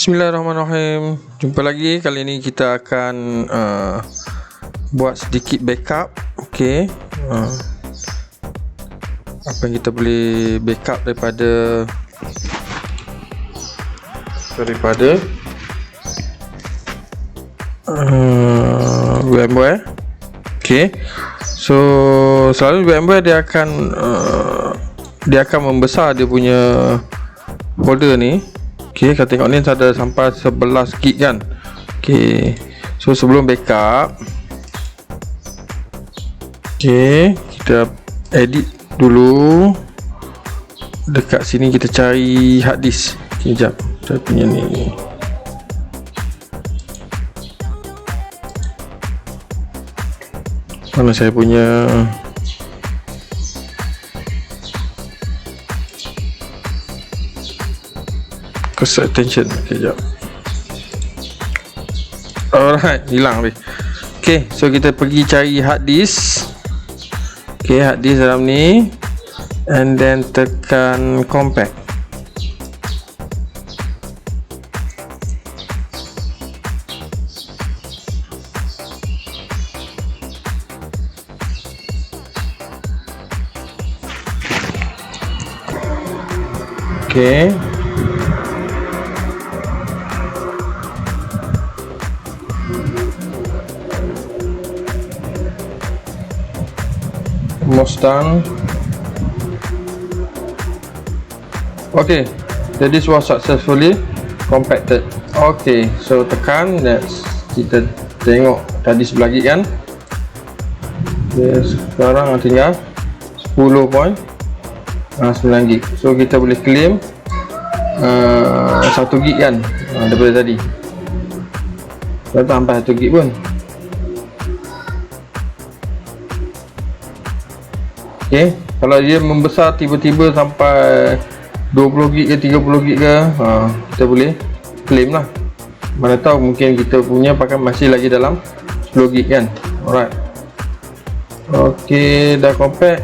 Bismillahirrahmanirrahim. Jumpa lagi. Kali ini kita akan buat sedikit backup. Okey. Apa yang kita boleh backup daripada VMware. Okey. So selalu VMware dia akan membesar dia punya folder ni. Okey, kita tengok ni ada sampai 11 gig kan. Okey. So sebelum backup, okey, kita edit dulu. Dekat sini kita cari hard disk. Okey, jap. Saya punya ni. Mana saya punya Cursor attention. Okay, jap. Alright, hilang habis. Okay, so kita pergi cari hard disk. Okay, hard disk dalam ni, and then tekan compact. Okay, almost done. Okay, the disk was successfully compacted. Okay, so tekan next. Kita tengok tadi sebelah gig kan. Okay, sekarang tinggal 10.9 gig. So kita boleh claim 1 gig kan daripada tadi. Tak sampai 1 gig pun. Okay, kalau dia membesar tiba-tiba sampai 20 gig ke 30 gig ke, kita boleh claim lah. Mana tahu mungkin kita punya pakai masih lagi dalam 10 gig kan. Alright. Okay, dah compact.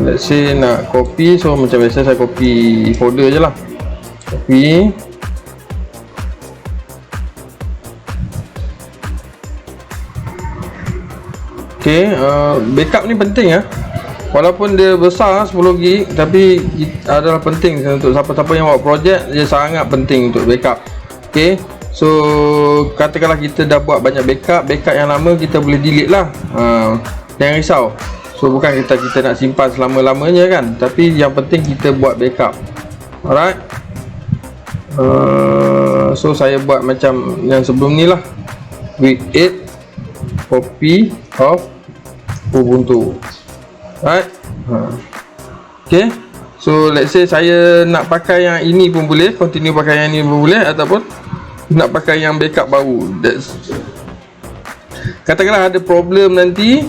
Let's say nak copy, so macam biasa saya copy folder je lah. Copy. Okay, backup ni penting ya. Walaupun dia besar 10 gig, tapi adalah penting untuk siapa-siapa yang buat projek. Dia sangat penting untuk backup. Okay, so katakanlah kita dah buat banyak backup yang lama kita boleh delete lah. Jangan risau. So bukan kita nak simpan selama-lamanya kan, tapi yang penting kita buat backup. Alright. So saya buat macam yang sebelum ni lah. Week 8 copy of Ubuntu. Right. Okay, so let's say saya nak pakai yang ini pun boleh, continue pakai yang ini pun boleh, ataupun nak pakai yang backup baru. Katakanlah ada problem nanti,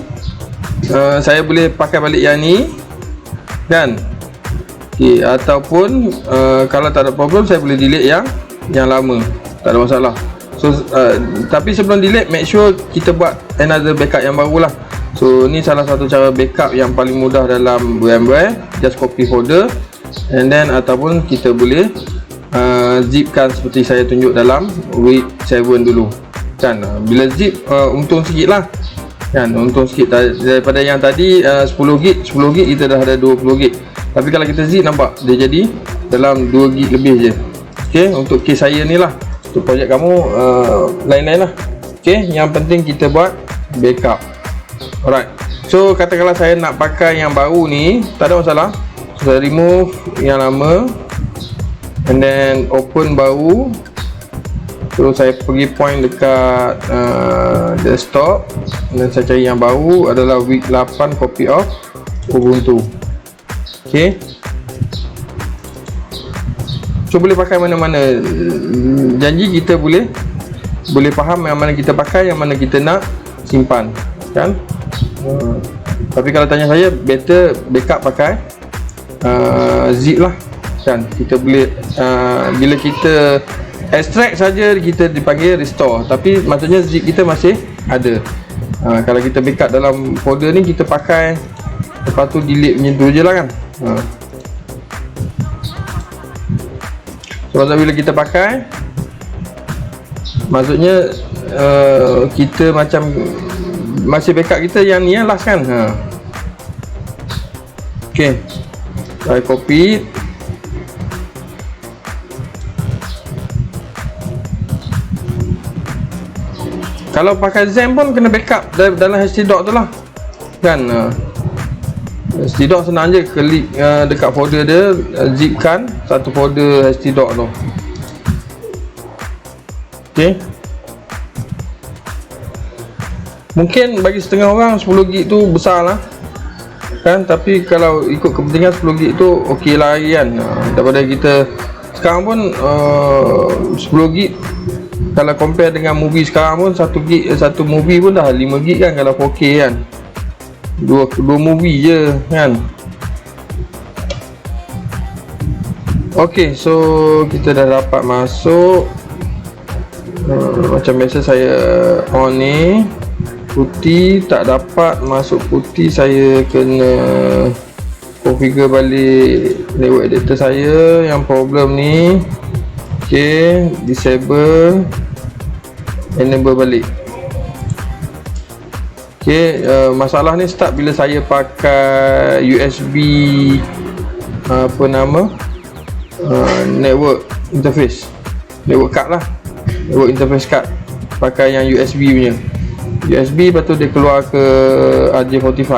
saya boleh pakai balik yang ni kan. Okay, ataupun kalau tak ada problem, saya boleh delete yang lama, tak ada masalah. So tapi sebelum delete, make sure kita buat another backup yang baru lah. So ni salah satu cara backup yang paling mudah dalam VMware. Just copy folder, and then ataupun kita boleh zipkan seperti saya tunjuk dalam week 7 dulu kan. Bila zip untung sikit lah kan, untung sikit daripada yang tadi 10 gig kita dah ada 20 gig. Tapi kalau kita zip, nampak dia jadi dalam 2 gig lebih je. Okay, untuk case saya ni lah. Untuk projek kamu lain-lain lah. Okay, yang penting kita buat backup. Alright. So katakanlah saya nak pakai yang baru ni, tak ada masalah. So, saya remove yang lama, and then open baru. Terus saya pergi point dekat desktop, dan saya cari yang baru adalah week 8 copy of Ubuntu. Okay, so boleh pakai mana-mana. Janji kita boleh faham yang mana kita pakai, yang mana kita nak simpan kan. Tapi kalau tanya saya, better backup pakai zip lah kan. Kita boleh bila kita extract saja kita dipanggil restore, tapi maksudnya zip kita masih ada. Kalau kita backup dalam folder ni, kita pakai, lepas tu delete macam tu je lah kan. Sebab bila kita pakai, maksudnya kita macam masih backup kita yang ni last kan. Ok, saya copy. Kalau pakai Zen pun kena backup dalam htdoc tu lah kan. htdoc senang je, klik dekat folder dia, zipkan satu folder htdoc tu. Ok, mungkin bagi setengah orang 10GB tu besar lah kan, tapi kalau ikut kepentingan 10GB tu ok lah kan. Daripada kita sekarang pun 10GB, kalau compare dengan movie sekarang pun 1GB, satu movie pun dah 5GB kan kalau 4K kan. Dua movie je kan. Ok, so kita dah dapat masuk. Macam biasa saya on ni, putih tak dapat masuk putih, saya kena configure balik network adapter saya yang problem ni. Ok, disable, enable balik. Ok, masalah ni start bila saya pakai USB apa nama, network interface, network card lah, network interface card, pakai yang USB punya. USB lepas tu dia keluar ke RJ45.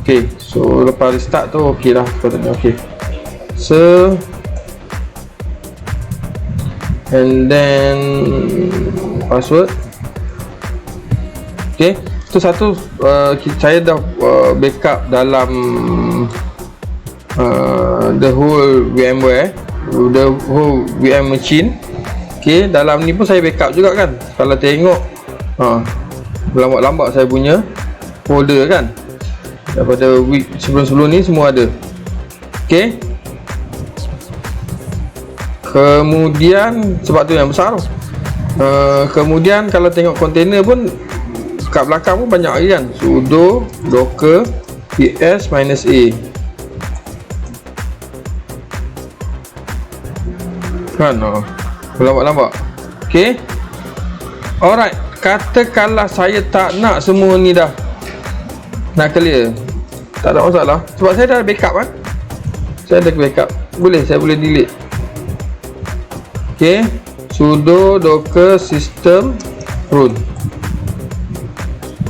ok, so lepas restart tu ok lah patutnya. ok, so and then password. ok, tu satu, saya dah backup dalam the whole VMware, the whole VM machine. ok, dalam ni pun saya backup juga kan. Kalau tengok lambat-lambat saya punya folder kan, daripada week sebelum-sebelum ni semua ada. ok, kemudian sebab tu yang besar tu. Kemudian kalau tengok container pun kat belakang pun banyak lagi kan, sudo docker ps -a kan. Lambat-lambat. ok, alright, katakanlah saya tak nak semua ni dah nak clear, tak ada masalah sebab saya dah backup kan. Saya dah backup, saya boleh delete. ok, sudo docker system root.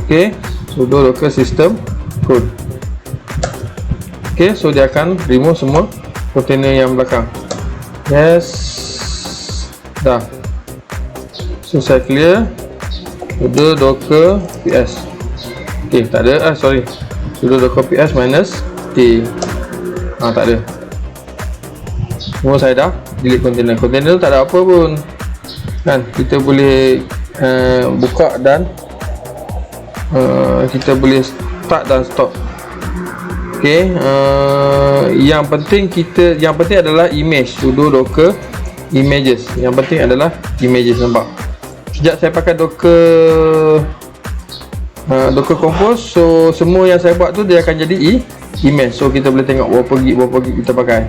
ok, sudo docker system root. ok, so dia akan remove semua container yang belakang. Yes, dah. So saya clear sudo docker ps. ok, tak ada, sorry, sudo docker ps -t. tak ada. Semua saya dah delete container. Container tu tak ada apa pun kan, kita boleh buka dan kita boleh start dan stop. ok, yang penting adalah image, sudo docker images. Yang penting adalah images. Nampak sejak saya pakai docker compose, so semua yang saya buat tu dia akan jadi image. So kita boleh tengok berapa gig kita pakai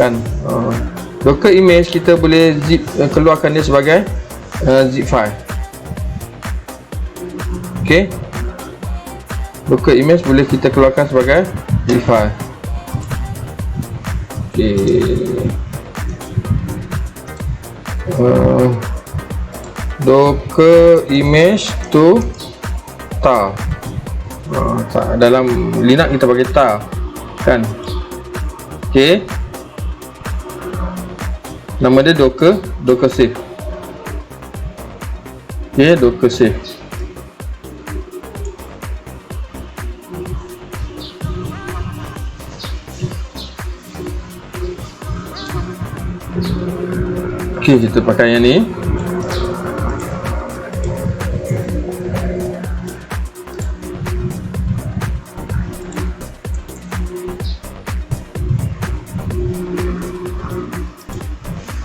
kan. Docker image kita boleh keluarkan dia sebagai zip file. ok, docker image boleh kita keluarkan sebagai zip file. ok, docker image to tar. Dalam Linux kita pakai tar kan. ok, nama dia docker save. ok, docker save. ok, kita pakai yang ni.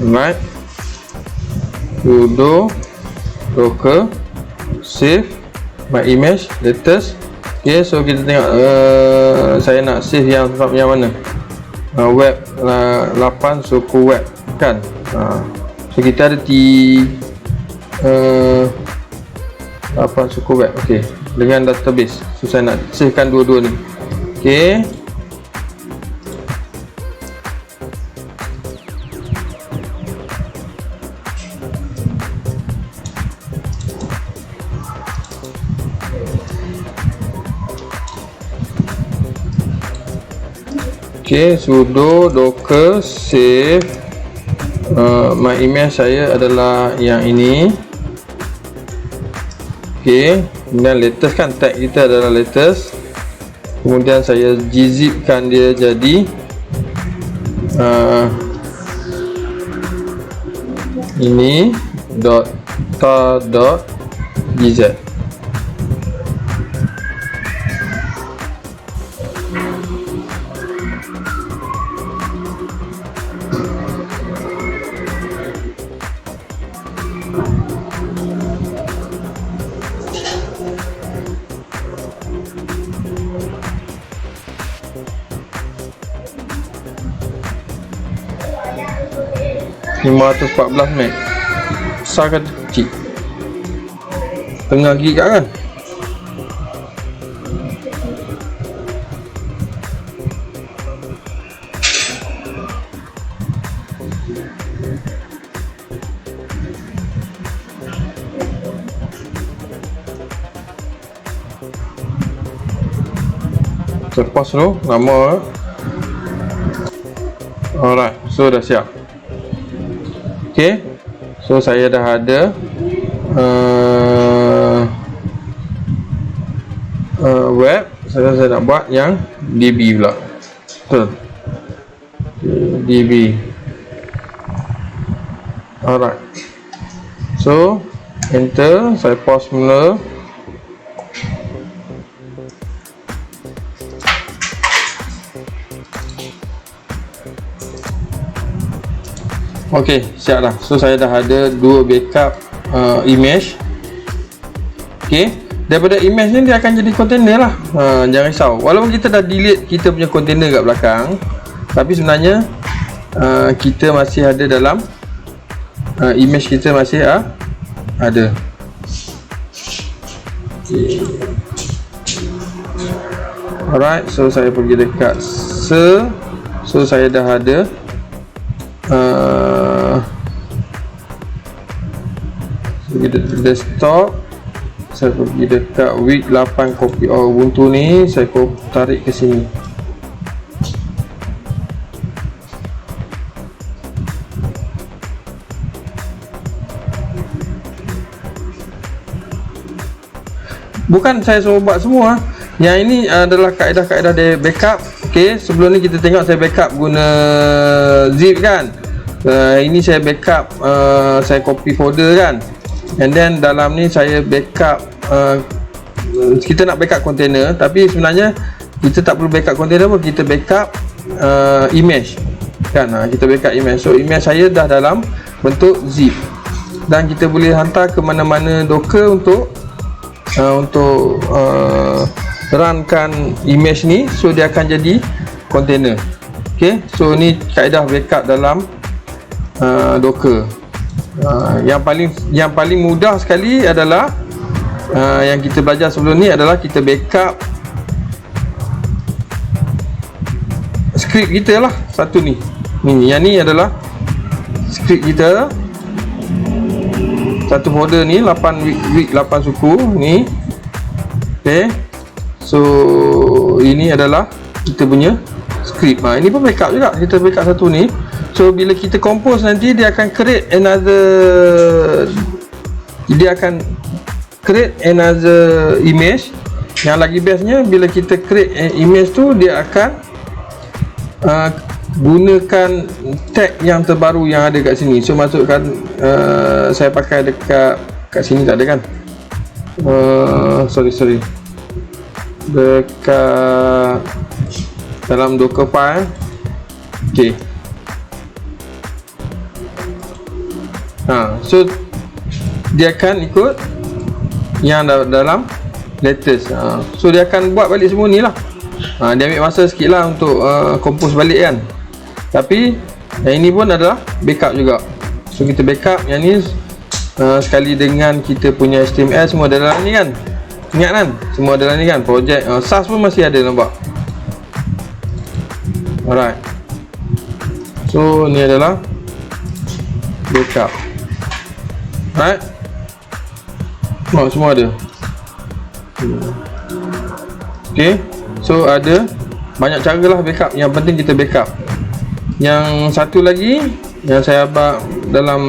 Alright, sudo docker save my image latest. ok, Okay, so kita tengok saya nak save yang mana, web 8 suku web kan. So kita ada 8 suku web, okay, dengan database. So saya nak savekan dua-dua ni. Okay, sudo docker save my email saya adalah yang ini. Kemudian latest kan, tag kita adalah latest. Kemudian saya gzipkan dia jadi ini .tar.gz. .514 meg, besar ke kecil? Tengah gig kan? Terpos dulu nama. Alright, so dah siap. Okay, so saya dah ada web. Saya nak buat yang DB pula. Betul, DB. Alright, so enter, saya pause mula. Ok, siap dah. So saya dah ada dua backup image. Ok, daripada image ni dia akan jadi container lah. Jangan risau, walaupun kita dah delete kita punya container kat belakang, tapi sebenarnya kita masih ada dalam image kita masih ada. Okay. Alright, so saya pergi dekat so saya dah ada desktop. Saya pergi dekat week 8 copy Ubuntu ni, saya tarik ke sini. Bukan saya suruh buat semua. Yang ini adalah kaedah-kaedah dia backup. Ok, sebelum ni kita tengok saya backup guna zip kan. Ini saya backup, saya copy folder kan. And then dalam ni saya backup, kita nak backup container, tapi sebenarnya kita tak perlu backup container pun, kita backup image kan. Kita backup image. So image saya dah dalam bentuk zip, dan kita boleh hantar ke mana-mana Docker untuk runkan image ni. So dia akan jadi container. Ok, so ni kaedah backup dalam Docker. Yang paling mudah sekali adalah yang kita belajar sebelum ni adalah kita backup script kita lah. Satu ni, yang ni adalah script kita. Satu folder ni 8 week 8 suku ni. Okay, so ini adalah kita punya script. Ini pun backup juga, kita backup satu ni. So bila kita compose nanti dia akan create another image. Yang lagi bestnya bila kita create image tu, dia akan gunakan tag yang terbaru yang ada kat sini. So masukkan, saya pakai dekat kat sini tak ada kan, sorry dekat dalam Docker file. Okay, so dia akan ikut yang dalam latest. So dia akan buat balik semua ni lah. Dia ambil masa sikit lah untuk compose balik kan. Tapi yang ini pun adalah backup juga. So kita backup yang ni sekali dengan kita punya HTML semua ada dalam ni kan. Ingat kan, semua ada dalam ni kan. Projek SAS pun masih ada, nampak. Alright, so ni adalah backup. Alright, semua ada. Okay, so ada banyak cara lah backup. Yang penting kita backup. Yang satu lagi yang saya abang dalam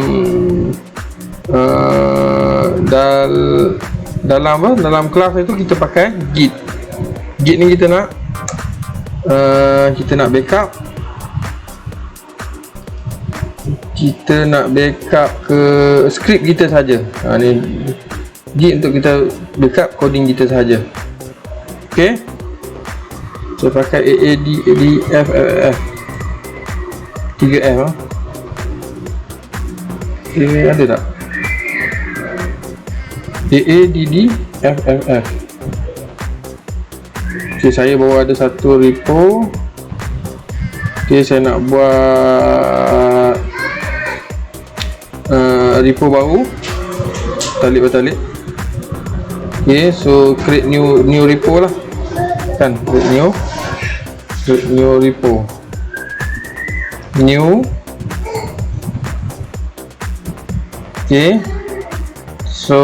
dalam kelas itu kita pakai Git. Git ni kita nak backup. Kita nak backup ke skrip kita saja. Ni Git untuk kita backup coding kita saja. Okey. So pakai AADDFFF 3F. Okay, ada tak? AADDFFF. Okay, saya bawa ada satu repo. Okay, saya nak buat repo baru, talik. Okay, so create new repo lah kan. Create new repo, new. Okay, so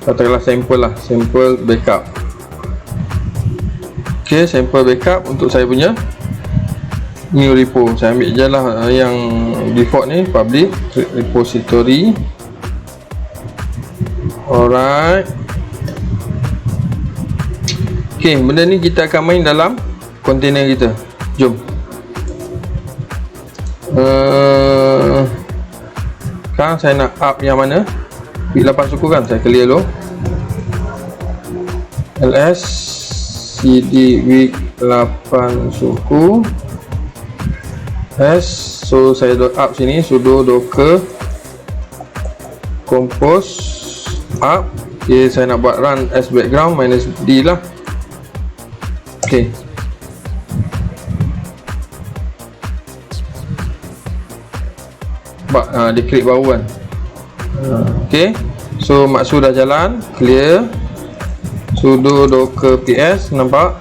katakanlah sample backup. Okay, sample backup untuk saya punya new repo. Saya ambil je lah yang default ni, public repository. Alright. Okay, benda ni kita akan main dalam container kita. Jom. Sekarang saya nak up yang mana? Week 8 suku kan, saya clear dulu. ls cd week 8 suku s. So saya up sini sudo docker compose up. Okay, saya nak buat run as background -d lah. Okay, dia klik baru kan. Okay, so maksud dah jalan, clear. Sudo docker ps, nampak.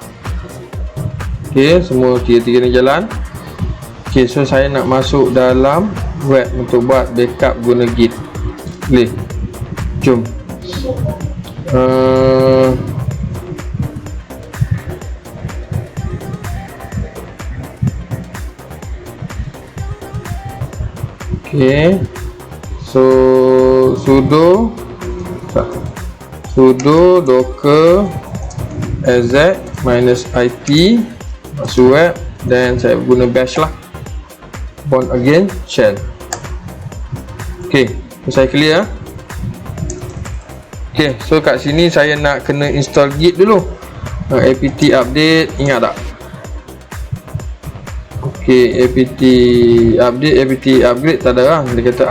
Okay, semua tiga ni jalan. Okay, so saya nak masuk dalam web untuk buat backup guna Git. Boleh? Jom. Okay, so sudo docker exec -it masuk web, dan saya guna bash lah, bourne again shell. Okay, so saya clear. Okay, so kat sini saya nak kena install Git dulu. apt update, ingat tak? Okay, apt upgrade tak ada lah. Dia kata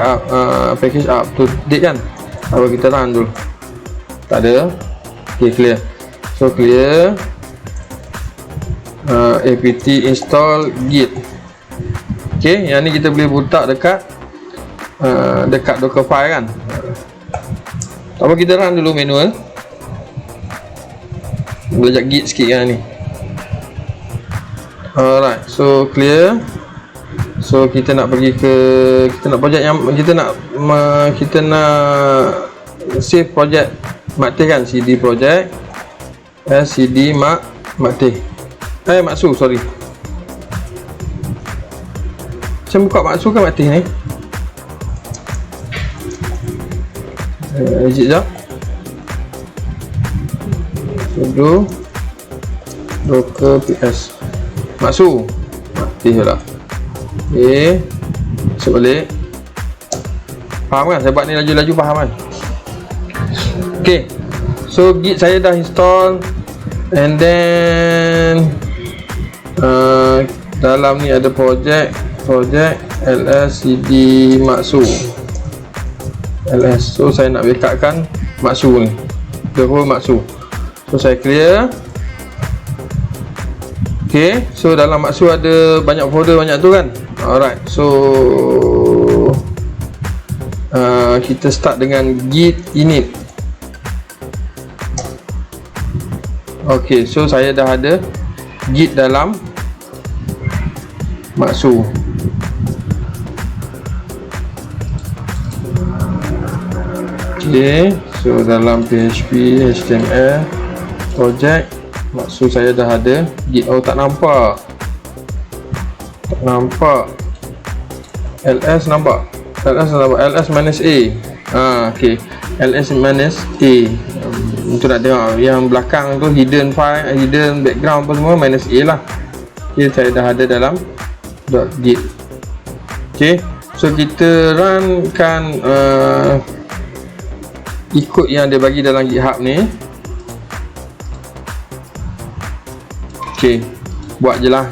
package up to date kan. Apa kita run dulu? Tak ada. Okay, clear. So clear. Apt install Git. Okay, yang ni kita boleh buka dekat Dockerfile kan. Apa kita run dulu manual. Belajar Git sikit kan ni. Alright, so clear. So kita nak pergi ke, kita nak projek yang kita nak save projek Maktih kan, cd project cd Maktih. Maksu, sorry. Saya buka Maksu ke Maktih ni? Exit jap. Sudo docker ps Maksu Maktih lah. Okay, masuk balik. Faham kan? Saya buat ni laju-laju, faham kan? Okay, so Git saya dah install. And then dalam ni ada project project ls cd maksu ls. So saya nak backup kan maksu ni, the whole maksu. So saya clear. Okay, so dalam maksu ada banyak folder banyak tu kan. Alright, so kita start dengan git init. Okay, so saya dah ada git dalam maksu. Okay, so dalam PHP HTML project maksu saya dah ada git. Oh, tak nampak ls nampak, ls minus a. Okay, ls minus a. Untuk nak tengok yang belakang tu hidden file, hidden background apa semua, minus a lah. Okay, saya dah ada dalam .git. Okay, so kita runkan ikut yang dia bagi dalam GitHub ni. Okay, buat je lah.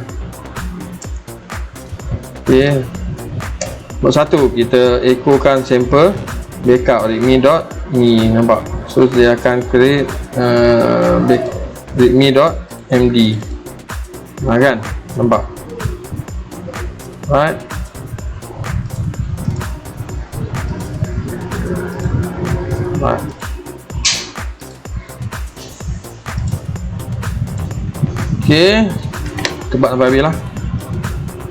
Okay, buat satu, kita echokan sample backup readme.me. nampak? So dia akan create readme.md. kan? Nampak? Right. Right. Okay, tebak sampai habis lah.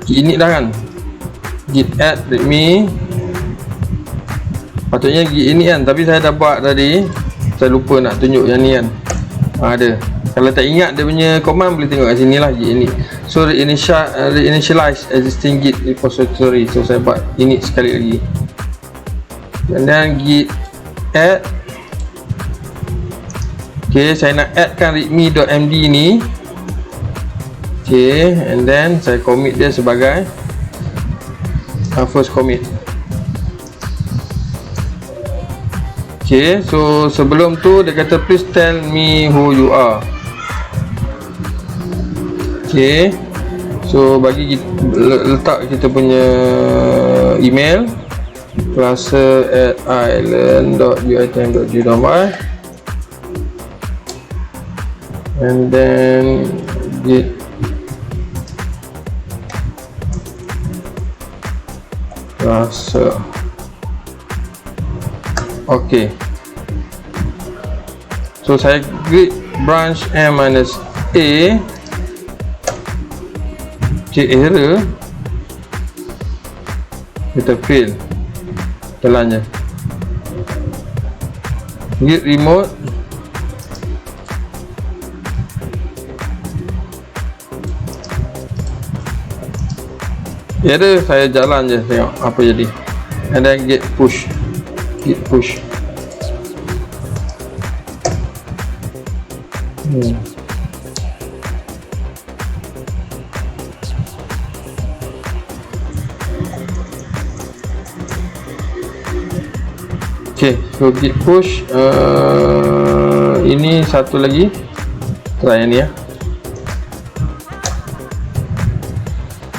Git init dah kan, git add readme. Patutnya git init kan, tapi saya dah buat tadi, saya lupa nak tunjuk yang ni kan. Ada, kalau tak ingat dia punya command boleh tengok kat sini lah, git init. So reinitialize existing git repository. So saya buat init sekali lagi, and then git add. Okay, saya nak add kan readme.md ni. Okay, and then saya commit dia sebagai first commit. Okay, so sebelum tu dia kata please tell me who you are. Okay, so bagi kita, letak kita punya email cluster@island.uitm.g.my, and then git cluster. Okay, so saya git branch m-a. Okay, error kita fail, telan je. Git remote error, saya jalan je tengok apa jadi. And then git push, git push. Okay, so git push. Ini satu lagi, try yang ni ya.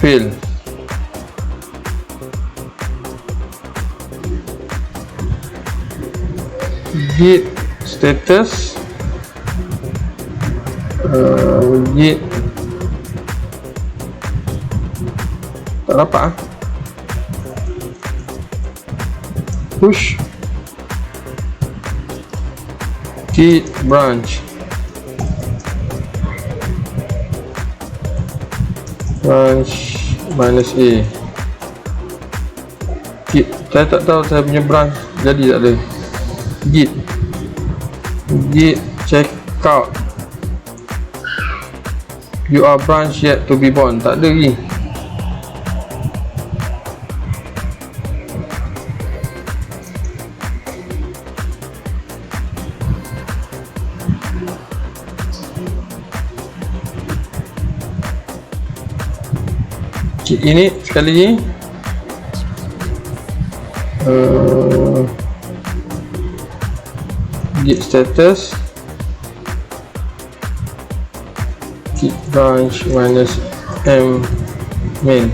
Fail. Git status, git tak dapat push, git branch minus a. Git, saya tak tahu saya punya branch jadi tak ada. Git checkout, you are branch yet to be born, tak ada lagi. Git ini sekali lagi, git status, git branch minus m main.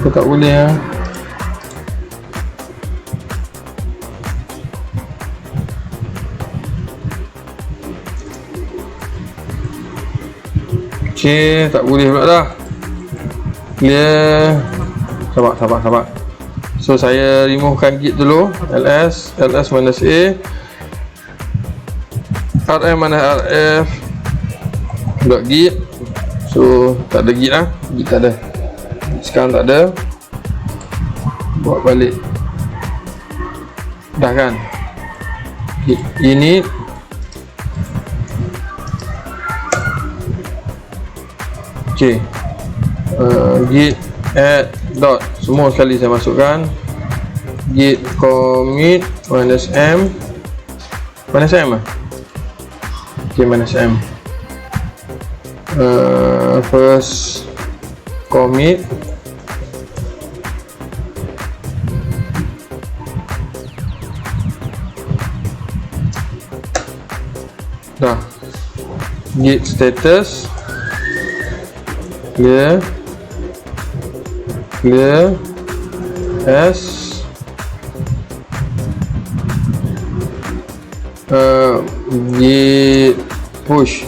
so tak boleh ya. Okey, tak boleh pula dah. Dia sabar. So saya removekan git dulu. ls minus a, rm minus rf dot git. So tak ada git lah, git tak ada, sekarang tak ada. Buat balik dah kan. Ini okey, git add dot, semua sekali saya masukkan. Git commit minus m lah. Okey, minus m. First commit dah. Git status clear s git push.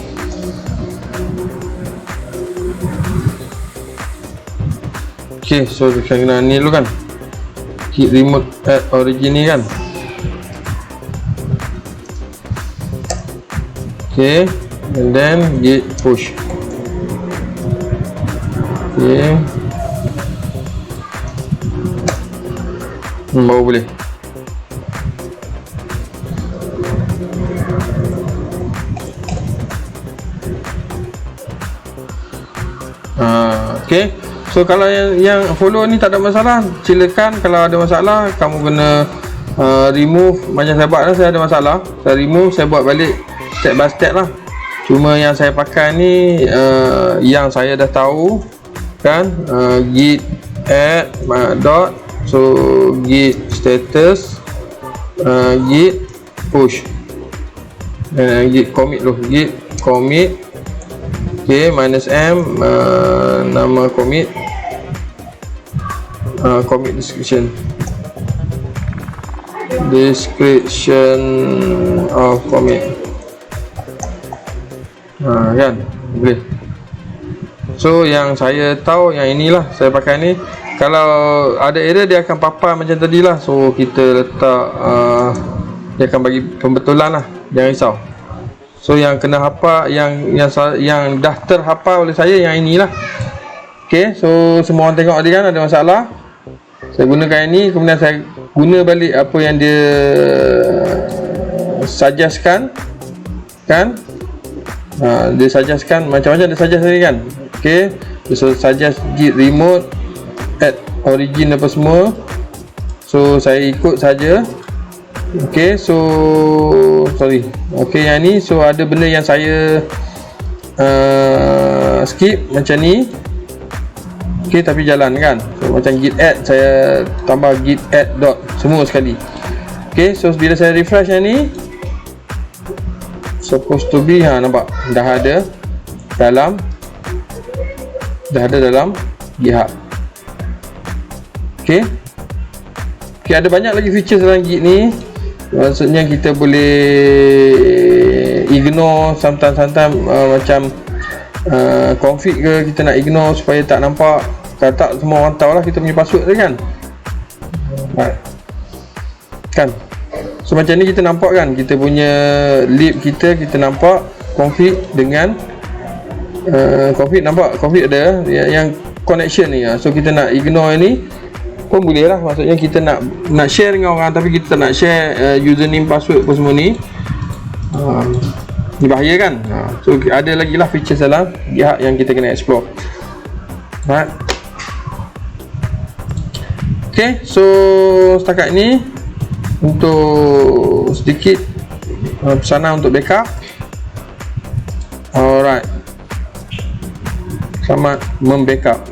Okay, so kita kena ni dulu kan, git remote at origin ni kan. Okay, and then git push. Okay, baru boleh. Okay, so kalau yang follow ni tak ada masalah, silakan. Kalau ada masalah kamu kena remove. Macam saya buat lah, saya ada masalah, saya remove, saya buat balik step by step lah. Cuma yang saya pakai ni yang saya dah tahu kan, git add dot, so git status, git push, git commit loh, git commit. Okay, minus m, nama commit, commit description of commit. Kan boleh. So yang saya tahu yang inilah saya pakai ni. Kalau ada error dia akan papar macam tadi lah. So kita letak dia akan bagi pembetulan lah, jangan risau. So yang kena hafal, yang dah terhafal oleh saya yang inilah. Okay, so semua orang tengok tadi kan ada masalah. Saya gunakan ini, kemudian saya guna balik apa yang dia suggestkan kan. Dia suggestkan macam-macam, dia suggest tadi kan. Okay, so suggest git remote at origin apa semua. So saya ikut saja. Okay, so sorry. Okay, yang ni, so ada benda yang saya skip macam ni. Okay, tapi jalan kan. So macam git add, saya tambah git add dot semua sekali. Okay, so bila saya refresh yang ni, supposed to be, nampak dah ada dalam GitHub. Okay, ada banyak lagi features dalam Git ni. Maksudnya kita boleh ignore sometimes macam config ke, kita nak ignore supaya tak nampak. Kalau tak, semua orang tahu lah kita punya password tu kan. Kan, so macam ni kita nampak kan, kita punya lib kita nampak config dengan config, nampak config ada yang connection ni. So kita nak ignore ni pun boleh lah. Maksudnya kita nak share dengan orang, tapi kita tak nak share username, password apa semua ni. Ni bahaya kan. So ada lagi lah features dalam GitHub yang kita kena explore. Right. Okay, so setakat ni untuk sedikit pesanan untuk backup. Alright, selamat membackup.